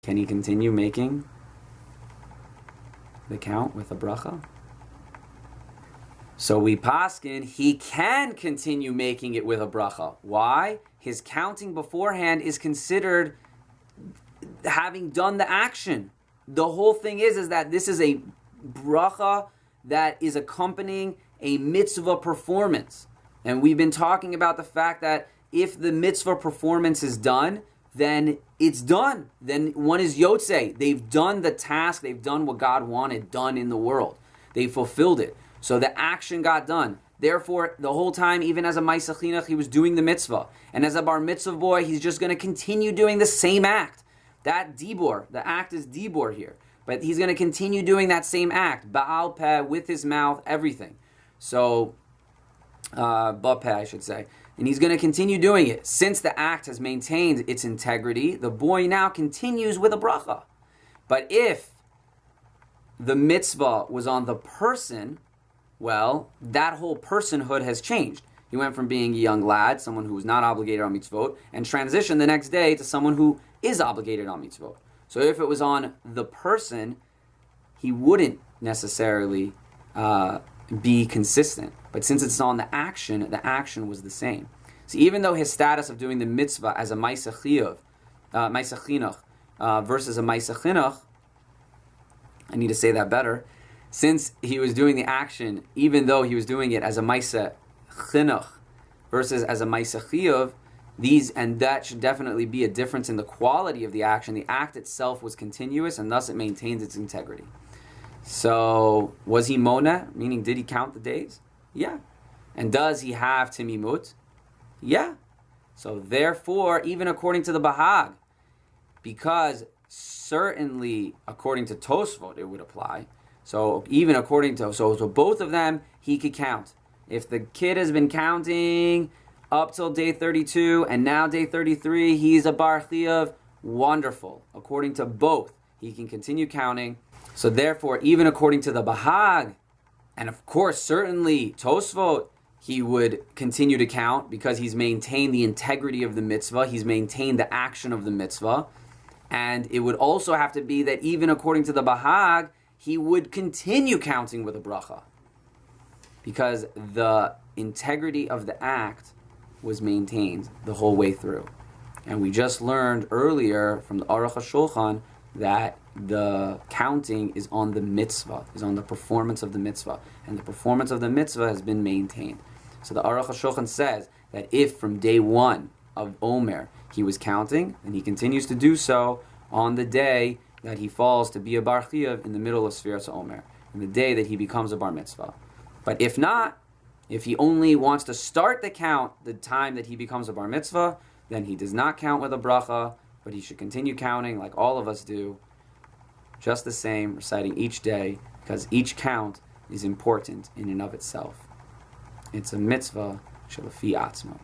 Can he continue making the count with a bracha? So we paskin, he can continue making it with a bracha. Why? His counting beforehand is considered having done the action. The whole thing is that this is a bracha that is accompanying a mitzvah performance. And we've been talking about the fact that if the mitzvah performance is done, then it's done. Then one is yotzei. They've done the task. They've done what God wanted done in the world. They fulfilled it. So the action got done. Therefore, the whole time, even as a Ma'aseh Chinuch, he was doing the mitzvah. And as a bar mitzvah boy, he's just going to continue doing the same act. That dibor, the act is dibor here. But he's going to continue doing that same act. Ba'al peh, with his mouth, everything. So, ba'peh, I should say. And he's going to continue doing it. Since the act has maintained its integrity, the boy now continues with a bracha. But if the mitzvah was on the person, well, that whole personhood has changed. He went from being a young lad, someone who was not obligated on mitzvot, and transitioned the next day to someone who is obligated on mitzvot. So if it was on the person, he wouldn't necessarily be consistent. But since it's on the action was the same. So even though his status of doing the mitzvah as a Ma'aseh Chinuch versus a Ma'aseh Chinuch, I need to say that better, since he was doing the action, even though he was doing it as a Ma'aseh Chinuch versus as a Ma'aseh Chiyuv, and that should definitely be a difference in the quality of the action. The act itself was continuous, and thus it maintains its integrity. So, was he Mona? Meaning, did he count the days? Yeah. And does he have Timimut? Yeah. So, therefore, even according to the Bahag, because certainly according to Tosfot it would apply. So, even according to, so both of them, he could count. If the kid has been counting up till day 32, and now day 33, he's a bar chiyuv, wonderful. According to both, he can continue counting. So therefore, even according to the Bahag, and of course, certainly Tosfot, he would continue to count because he's maintained the integrity of the mitzvah, he's maintained the action of the mitzvah, and it would also have to be that even according to the Bahag, he would continue counting with a bracha because the integrity of the act was maintained the whole way through. And we just learned earlier from the Aruch HaShulchan that the counting is on the mitzvah, is on the performance of the mitzvah. And the performance of the mitzvah has been maintained. So the Aruch HaShulchan says that if from day one of Omer he was counting, and he continues to do so on the day that he falls to be a bar chiyuv in the middle of Sfiras Omer, in the day that he becomes a bar mitzvah. But if not, if he only wants to start the count the time that he becomes a bar mitzvah, then he does not count with a bracha, but he should continue counting like all of us do, just the same, reciting each day, because each count is important in and of itself. It's a mitzvah shelafi atzma.